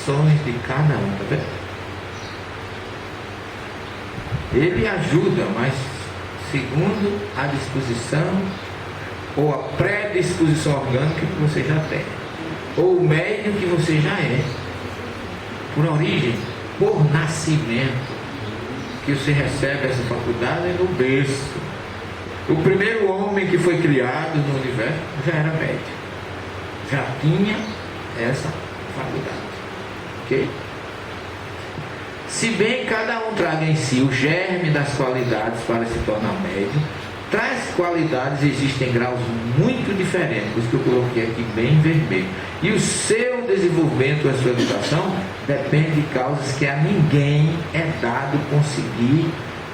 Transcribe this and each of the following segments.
disposições de cada um, tá vendo? Ele ajuda, mas segundo a disposição ou a predisposição orgânica que você já tem, ou o médio que você já é, por origem, por nascimento, que você recebe essa faculdade no berço. O primeiro homem que foi criado no universo já era médio, já tinha essa faculdade, ok? Se bem cada um traga em si o germe das qualidades para se tornar médio, tais qualidades existem em graus muito diferentes, por isso que eu coloquei aqui bem em vermelho. E o seu desenvolvimento, a sua educação, depende de causas que a ninguém é dado conseguir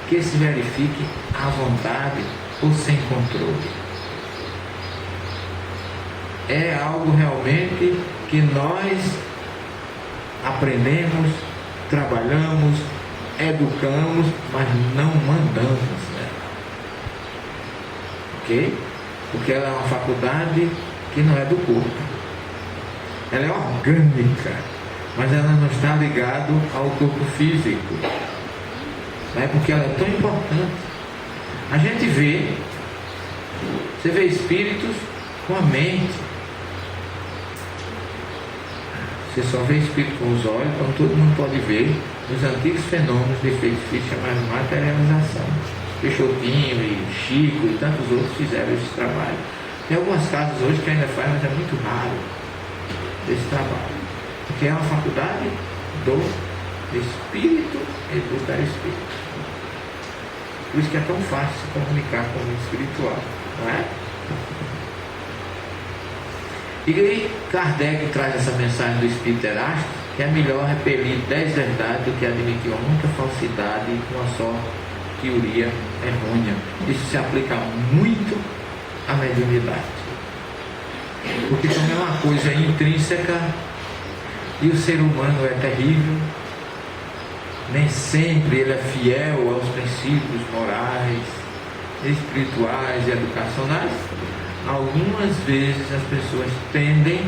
que se verifique à vontade ou sem controle. É algo realmente que nós aprendemos, trabalhamos, educamos, mas não mandamos, né? Ok? Porque ela é uma faculdade que não é do corpo. Ela é orgânica, mas ela não está ligada ao corpo físico. Não é porque ela é tão importante. A gente vê, você vê espíritos com a mente. Você só vê espírito com os olhos, então todo mundo pode ver os antigos fenômenos de efeito físico chamados materialização. Peixotinho e Chico e tantos outros fizeram esse trabalho. Tem algumas casas hoje que ainda fazem, mas é muito raro esse trabalho. Porque é uma faculdade do espírito e do perispírito. Por isso que é tão fácil se comunicar com o mundo espiritual, não é? E aí Kardec traz essa mensagem do Espírito Erástico, que é melhor repelir 10 verdades do que admitir uma única falsidade e uma só teoria errônea. Isso se aplica muito à mediunidade. Porque como é uma coisa intrínseca e o ser humano é terrível, nem sempre ele é fiel aos princípios morais, espirituais e educacionais. Algumas vezes as pessoas tendem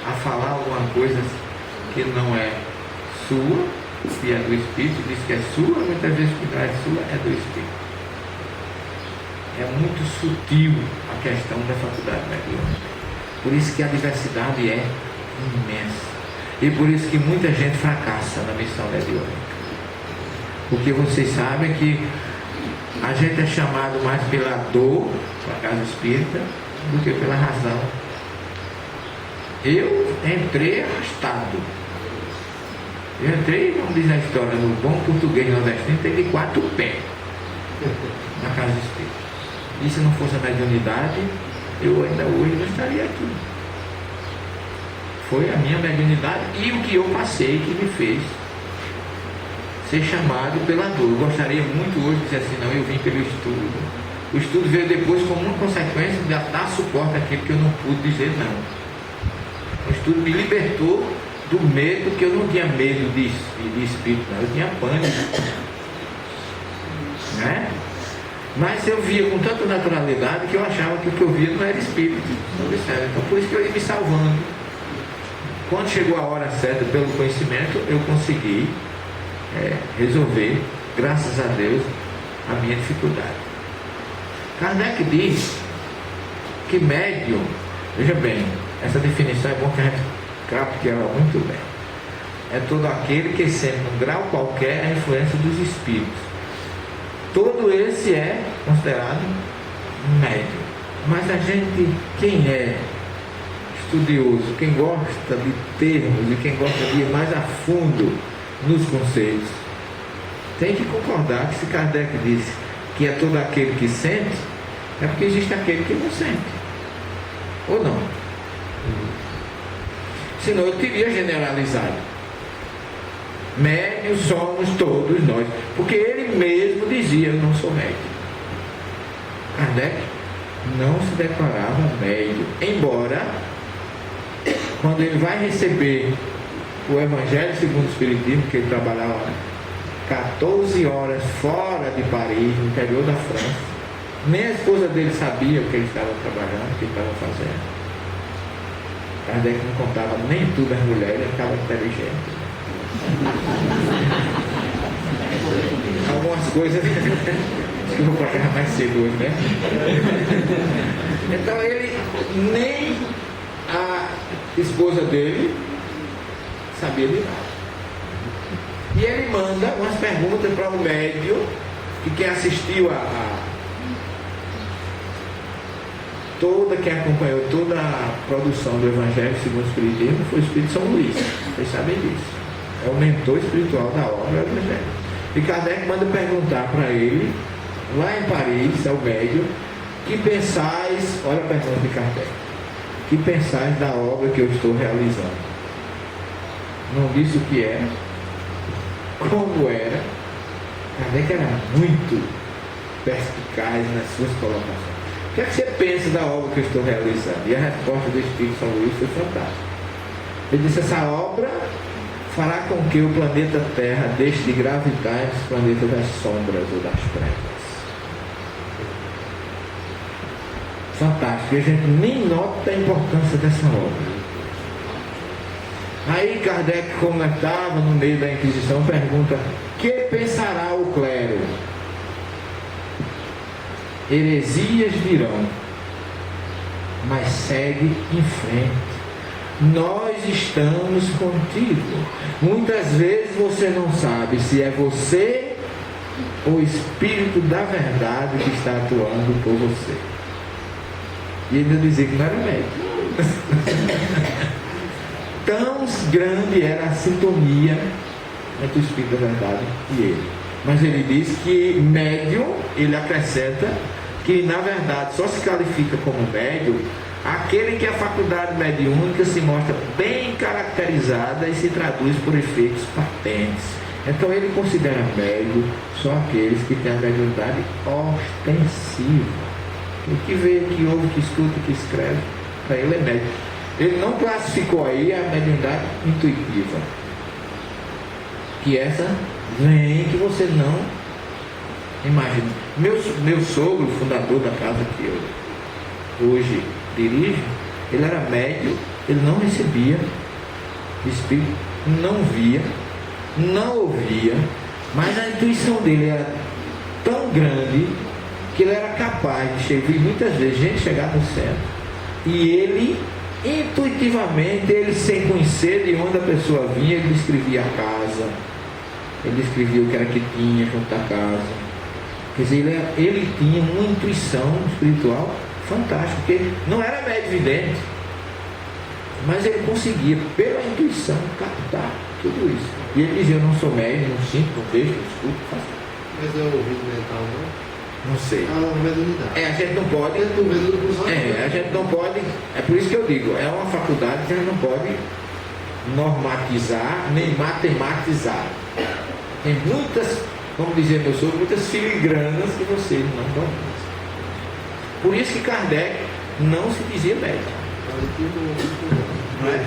a falar alguma coisa que não é sua, que é do Espírito, diz que é sua, muitas vezes que não é sua, é do Espírito. É muito sutil a questão da faculdade mediúnica. Por isso que a diversidade é imensa. E por isso que muita gente fracassa na missão mediúnica. Porque vocês sabem que a gente é chamado mais pela dor, para a casa espírita, do que pela razão. Eu entrei arrastado. Eu entrei, como diz a história, no bom português nordestino, teve 4 pés na casa espírita. E se não fosse a mediunidade, eu ainda hoje não estaria aqui. Foi a minha mediunidade e o que eu passei que me fez ser chamado pela dor. Eu gostaria muito hoje de dizer assim, não, eu vim pelo estudo. O estudo veio depois como uma consequência de dar suporte àquilo que eu não pude dizer não. O estudo me libertou do medo, que eu não tinha medo de espírito, não, eu tinha pânico. Né? Mas eu via com tanta naturalidade que eu achava que o que eu via não era espírito. Então por isso que eu ia me salvando. Quando chegou a hora certa, pelo conhecimento, eu consegui resolver, graças a Deus, a minha dificuldade. Kardec diz que médium, veja bem, essa definição é bom que a gente capte ela muito bem. É todo aquele que sente num grau qualquer a influência dos espíritos. Todo esse é considerado médium. Mas a gente, quem é estudioso, quem gosta de termos e quem gosta de ir mais a fundo nos conceitos, tem que concordar que se Kardec disse que é todo aquele que sente, é porque existe aquele que não sente. Ou não? Senão eu teria generalizado. Médios somos todos nós. Porque ele mesmo dizia, eu não sou médio. Kardec não se declarava médio. Embora, quando ele vai receber o Evangelho segundo o Espiritismo, que ele trabalhava 14 horas fora de Paris, no interior da França, nem a esposa dele sabia o que ele estava trabalhando, o que ele estava fazendo. Kardec não contava nem tudo às mulheres, ele estava inteligente. Algumas coisas acho que eu vou pra casa mais cedo hoje, né? Então ele, nem a esposa dele sabia de nada. E ele manda umas perguntas para o médium, que quem assistiu quem acompanhou toda a produção do Evangelho segundo o Espiritismo foi o Espírito São Luís. Vocês sabem disso. É o mentor espiritual da obra do Evangelho. E Kardec manda perguntar para ele, lá em Paris, ao médium, que pensais, olha a pergunta de Kardec, que pensais da obra que eu estou realizando? Não disse o que era, como era. Kardec era muito perspicaz nas suas colocações. O que é que você pensa da obra que eu estou realizando? E a resposta do Espírito São Luís foi fantástica. Ele disse: essa obra fará com que o planeta Terra deixe de gravitar nos planetas das sombras ou das trevas. Fantástico. E a gente nem nota a importância dessa obra. Aí Kardec, como estava no meio da Inquisição, pergunta: que pensará o clero? Heresias virão, mas segue em frente. Nós estamos contigo. Muitas vezes você não sabe se é você ou o Espírito da verdade que está atuando por você. E ainda dizia que não era médico. Tão grande era a sintonia entre o Espírito da verdade e ele. Mas ele diz que médium, ele acrescenta que na verdade só se qualifica como médium aquele que a faculdade mediúnica se mostra bem caracterizada e se traduz por efeitos patentes. Então ele considera médium só aqueles que têm a mediunidade ostensiva. O que vê, que ouve, que escuta, que escreve, para ele é médium. Ele não classificou aí a mediunidade intuitiva, que essa vem que você não imagina. Meu sogro, fundador da casa que eu hoje dirijo, ele era médium, ele não recebia espírito, não via, não ouvia, mas a intuição dele era tão grande que ele era capaz de ver muitas vezes gente chegar no céu e ele intuitivamente, ele sem conhecer de onde a pessoa vinha, ele descrevia a casa, ele descrevia o que era que tinha junto à casa. Quer dizer, ele tinha uma intuição espiritual fantástica, porque não era médium vidente, mas ele conseguia, pela intuição, captar tudo isso. E ele dizia: eu não sou médium, não sinto, não vejo, não escuto, faço. Mas é o ouvido mental, não? Não sei. Mediunidade. A gente não pode. A gente não pode. É por isso que eu digo, é uma faculdade que a gente não pode normatizar nem matematizar. Tem muitas, como dizia meu sogro, muitas filigranas que você não domina. Por isso que Kardec não se dizia médium.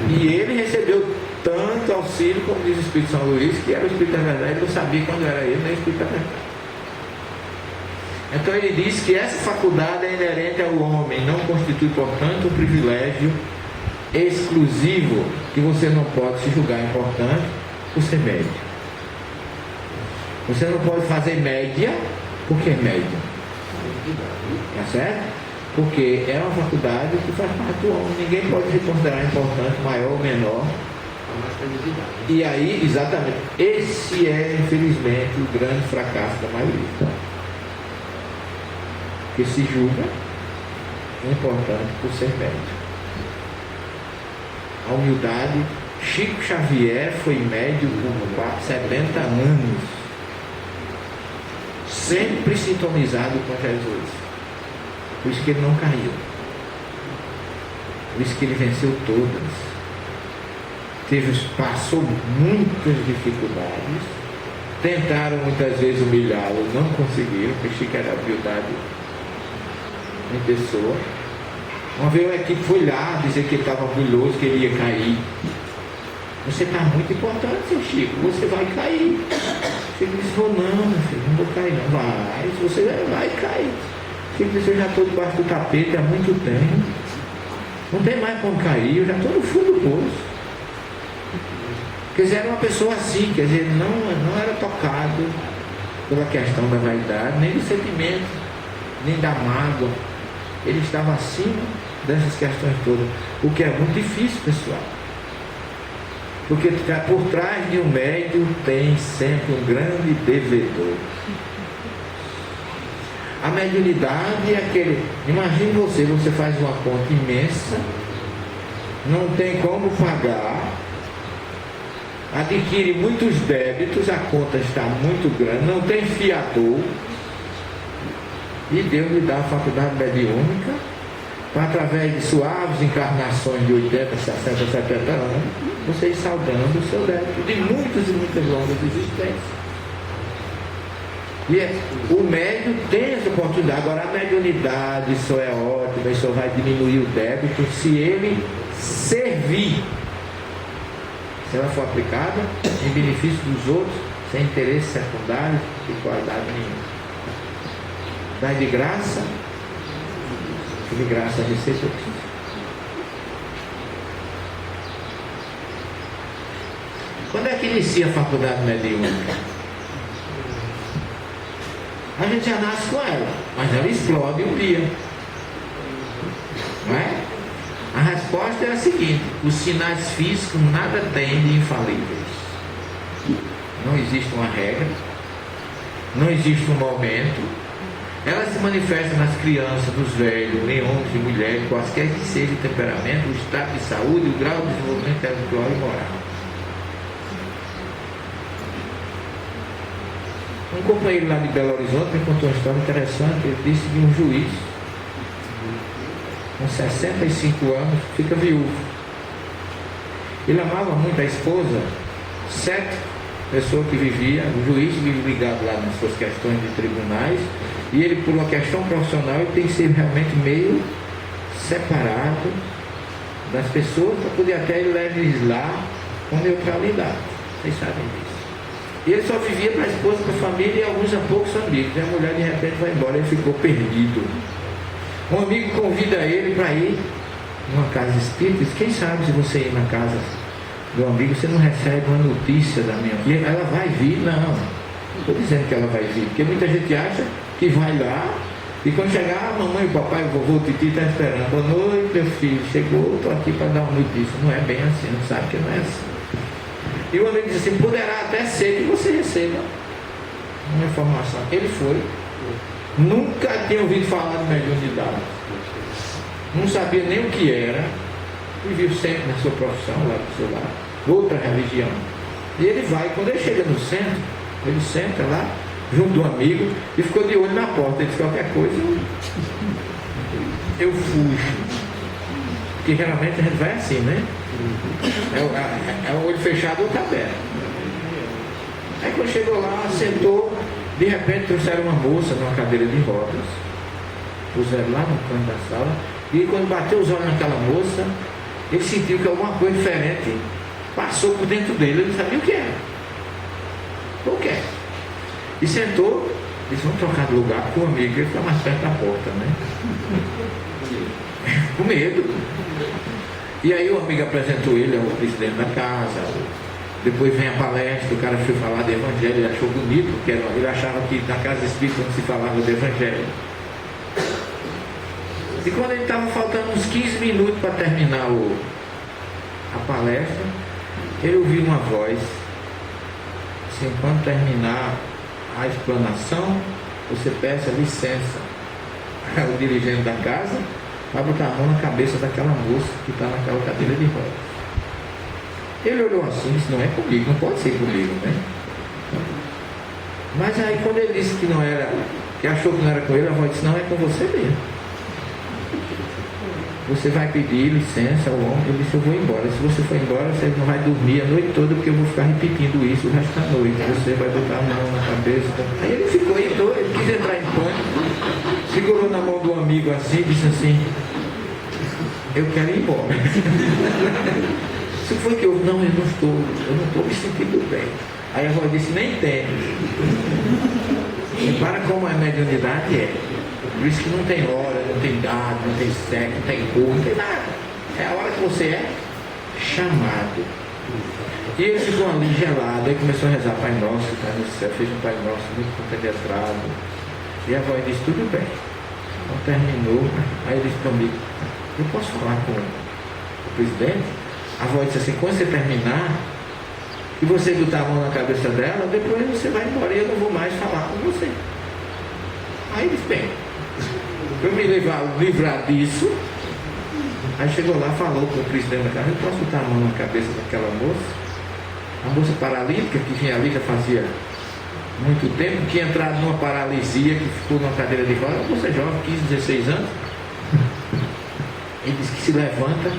E ele recebeu tanto auxílio, como diz o Espírito São Luís, que era o Espírito da Verdade, ele não sabia quando era ele, nem o Espírito da Verdade. Então ele diz que essa faculdade é inerente ao homem, não constitui, portanto, um privilégio exclusivo que você não pode se julgar importante por ser médium. Você não pode fazer média porque é médium. Tá certo? Porque é uma faculdade que faz parte do homem. Ninguém pode se considerar importante, maior ou menor. E aí, exatamente, esse é, infelizmente, o grande fracasso da maioria. Que se julga importante por ser médium. A humildade. Chico Xavier foi médium por 70 anos, sempre sintonizado com Jesus. Por isso que ele não caiu, por isso que ele venceu todas. Passou muitas dificuldades, tentaram muitas vezes humilhá-lo, não conseguiram, porque Chico era a humildade em pessoa. Uma vez uma equipe foi lá dizer que ele estava orgulhoso, que ele ia cair. Você está muito importante, seu Chico, você vai cair. Chico disse: vou não, meu filho, não vou cair não. Vai, você vai cair. Chico disse: eu já estou debaixo do tapete há muito tempo, não tem mais como cair, eu já estou no fundo do poço. Quer dizer, era uma pessoa assim, quer dizer, não era tocado pela questão da vaidade, nem do sentimento, nem da mágoa. Ele estava acima dessas questões todas, o que é muito difícil, pessoal. Porque por trás de um médium tem sempre um grande devedor. A mediunidade é aquele... Imagine você faz uma conta imensa, não tem como pagar, adquire muitos débitos, a conta está muito grande, não tem fiador, e Deus lhe dá a faculdade mediúnica para, através de suaves encarnações de 80, 60, 70 anos, você ir saldando o seu débito de muitas e muitas longas existências. E o médium tem essa oportunidade. Agora, a mediunidade, isso é ótimo, isso vai diminuir o débito se ele servir, se ela for aplicada em benefício dos outros, sem interesse secundário e qualidade nenhuma. Dai de graça, que de graça recebeu. Quando é que inicia a faculdade mediúnica? A gente já nasce com ela, mas ela explode um dia. Não é? A resposta é a seguinte: os sinais físicos nada têm de infalíveis. Não existe uma regra, não existe um momento. Ela se manifesta nas crianças, nos velhos, em homens e mulheres, quaisquer que seja o temperamento, o estado de saúde, o grau de desenvolvimento intelectual e moral. Um companheiro lá de Belo Horizonte me contou uma história interessante. Ele disse de um juiz com 65 anos, fica viúvo. Ele amava muito a esposa, 7 pessoas que vivia, o juiz vive ligado lá nas suas questões de tribunais, e ele, por uma questão profissional, ele tem que ser realmente meio separado das pessoas para poder até legislar com neutralidade. Vocês sabem disso. E ele só vivia para a esposa, para a família e alguns a poucos amigos. E a mulher de repente vai embora, ele ficou perdido. Um amigo convida ele para ir numa casa espírita. Diz: quem sabe se você ir na casa do amigo, você não recebe uma notícia da minha filha? Ela vai vir? Não estou dizendo que ela vai vir, porque muita gente acha que vai lá e quando chegar, a mamãe, o papai, o vovô, o titi está esperando. Boa noite, meu filho, chegou, estou aqui para dar uma notícia. Não é bem assim, não sabe que não é assim. E o amigo disse assim: poderá até ser que você receba uma informação. Ele foi, nunca tinha ouvido falar de mediunidade, não sabia nem o que era, vivia sempre na sua profissão, lá do seu lado, outra religião. E ele vai, quando ele chega no centro, ele senta lá, junto de um amigo, e ficou de olho na porta. Ele disse: qualquer coisa eu fujo. Porque geralmente a gente vai assim, né? É o olho fechado ou outro aberto. Aí quando chegou lá, sentou, de repente trouxeram uma moça numa cadeira de rodas, puseram lá no canto da sala, e quando bateu os olhos naquela moça, ele sentiu que alguma coisa diferente passou por dentro dele, ele não sabia o que era. O que é? E sentou, disse: vamos trocar de lugar com o amigo, ele fica mais perto da porta, né? Com medo. E aí o amigo apresentou ele ao presidente da casa. Depois vem a palestra, o cara foi falar do evangelho, ele achou bonito, porque ele achava que na casa espírita não se falava do evangelho. E quando ele estava faltando uns 15 minutos para terminar a palestra, ele ouviu uma voz assim: quando terminar a explanação, você peça licença ao dirigente da casa para botar a mão na cabeça daquela moça que está naquela cadeira de rodas. Ele olhou assim e disse: não é comigo, não pode ser comigo, né? Mas aí quando ele disse que não era, que achou que não era com ele, a voz disse: não, é com você mesmo. Você vai pedir licença ao homem. Ele disse: eu vou embora. Se você for embora, você não vai dormir a noite toda, porque eu vou ficar repetindo isso o resto da noite. Você vai botar a mão na cabeça. Aí ele ficou, entrou, ele quis entrar em pânico, segurou na mão do amigo assim e disse assim: eu quero ir embora. Isso foi que eu não estou me sentindo bem. Aí a voz disse: nem tem. Repara como a mediunidade é. Por isso que não tem hora, não tem data, não tem sexo, não tem cor, não tem nada. É a hora que você é chamado. E ele ficou ali gelado, aí começou a rezar Pai Nosso, que está no céu, fez um Pai Nosso muito compenetrado. E a voz disse, tudo bem. Então terminou, aí ele disse comigo, eu posso falar com o presidente? A voz disse assim, quando você terminar, e você botar a mão na cabeça dela, depois você vai embora e eu não vou mais falar com você. Aí ele disse, bem, eu me livrar disso. Aí chegou lá, falou com o presidente da casa, eu posso botar a mão na cabeça daquela moça? A moça paralítica que vinha ali já fazia muito tempo, que tinha entrado numa paralisia, que ficou numa cadeira de rodas, uma moça jovem, 15, 16 anos. Ele disse que se levanta,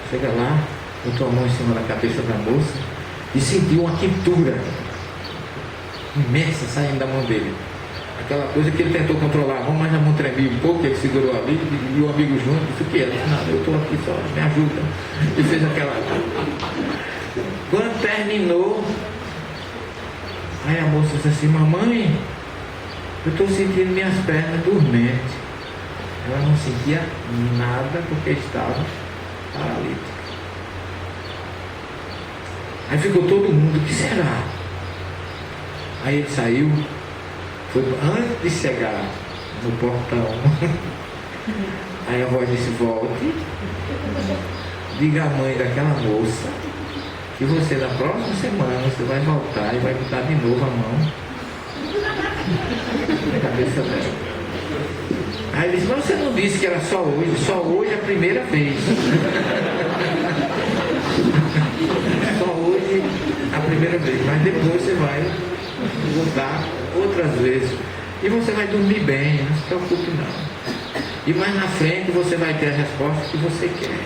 chega lá, botou a mão em cima da cabeça da moça e sentiu uma quentura imensa saindo da mão dele. Aquela coisa que ele tentou controlar a mão, mas a mão tremia um pouco, ele segurou ali e o amigo junto, disse o que? Ela disse, não, eu estou aqui só, me ajuda. E fez aquela. Quando terminou, aí a moça disse assim, mamãe, eu estou sentindo minhas pernas dormentes. Ela não sentia nada porque estava paralítica. Aí ficou todo mundo, o que será? Aí ele saiu, foi antes de chegar no portão. Aí a voz disse, volte, diga à mãe daquela moça que você na próxima semana você vai voltar e vai botar de novo a mão na cabeça dela. Aí ele disse, mas você não disse que era só hoje é a primeira vez. Só hoje a primeira vez, mas depois você vai voltar outras vezes. E você vai dormir bem, não se preocupe não. E mais na frente você vai ter a resposta que você quer.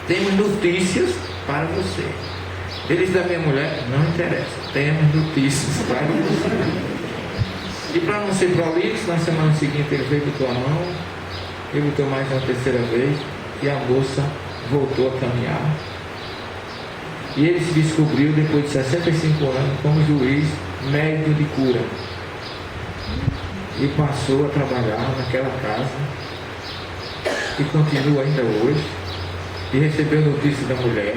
Temos notícias para você. Eles da minha mulher, não interessa. Temos notícias para você. E para não ser prolixo, na semana seguinte ele veio, botou a mão, ele botou mais uma terceira vez, e a moça voltou a caminhar. E ele se descobriu, depois de 65 anos, como juiz médico de cura. E passou a trabalhar naquela casa, e continua ainda hoje, e recebeu notícia da mulher.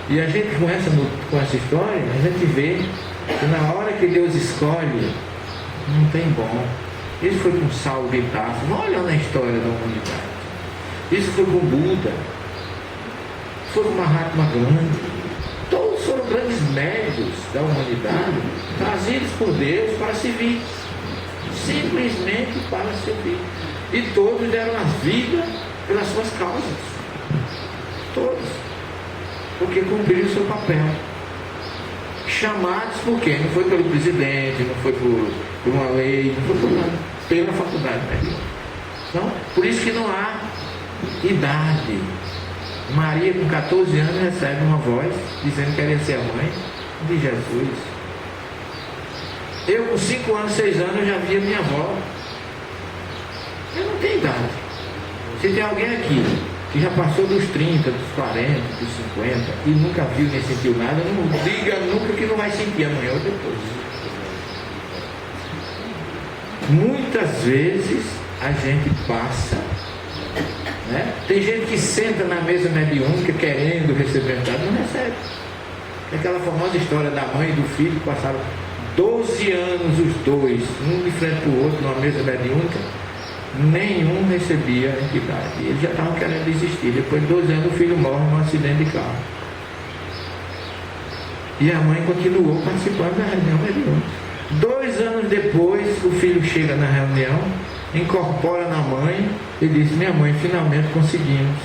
E a gente com essa história, a gente vê que na hora que Deus escolhe, não tem bom. Isso foi com Saulo de Tarso. Vamos olhar na história da humanidade. Isso foi com Buda. Foi com Mahatma Gandhi. Todos foram grandes médios da humanidade, trazidos por Deus para servir. Simplesmente para servir. E todos deram a vida pelas suas causas. Todos. Porque cumpriram o seu papel. Chamados por quê? Não foi pelo presidente, não foi por uma lei, não foi por nada, pela faculdade médica. Então, por isso que não há idade. Maria, com 14 anos, recebe uma voz dizendo que queria ser a mãe de Jesus. Eu, com 5 anos, 6 anos, já via minha avó. Eu não tenho idade. Se tem alguém aqui que já passou dos 30, dos 40, dos 50 e nunca viu nem sentiu nada, não diga nunca que não vai sentir amanhã ou depois. Muitas vezes a gente passa, né? Tem gente que senta na mesa mediúnica querendo receber entrada, não recebe. É aquela famosa história da mãe e do filho que passaram 12 anos os dois, um de frente para o outro, numa mesa mediúnica, nenhum recebia a entidade. Eles já estavam querendo desistir. Depois de 12 anos o filho morre num acidente de carro. E a mãe continuou participando da reunião mediúnica. 2 anos depois, o filho chega na reunião, incorpora na mãe e diz, minha mãe, finalmente conseguimos.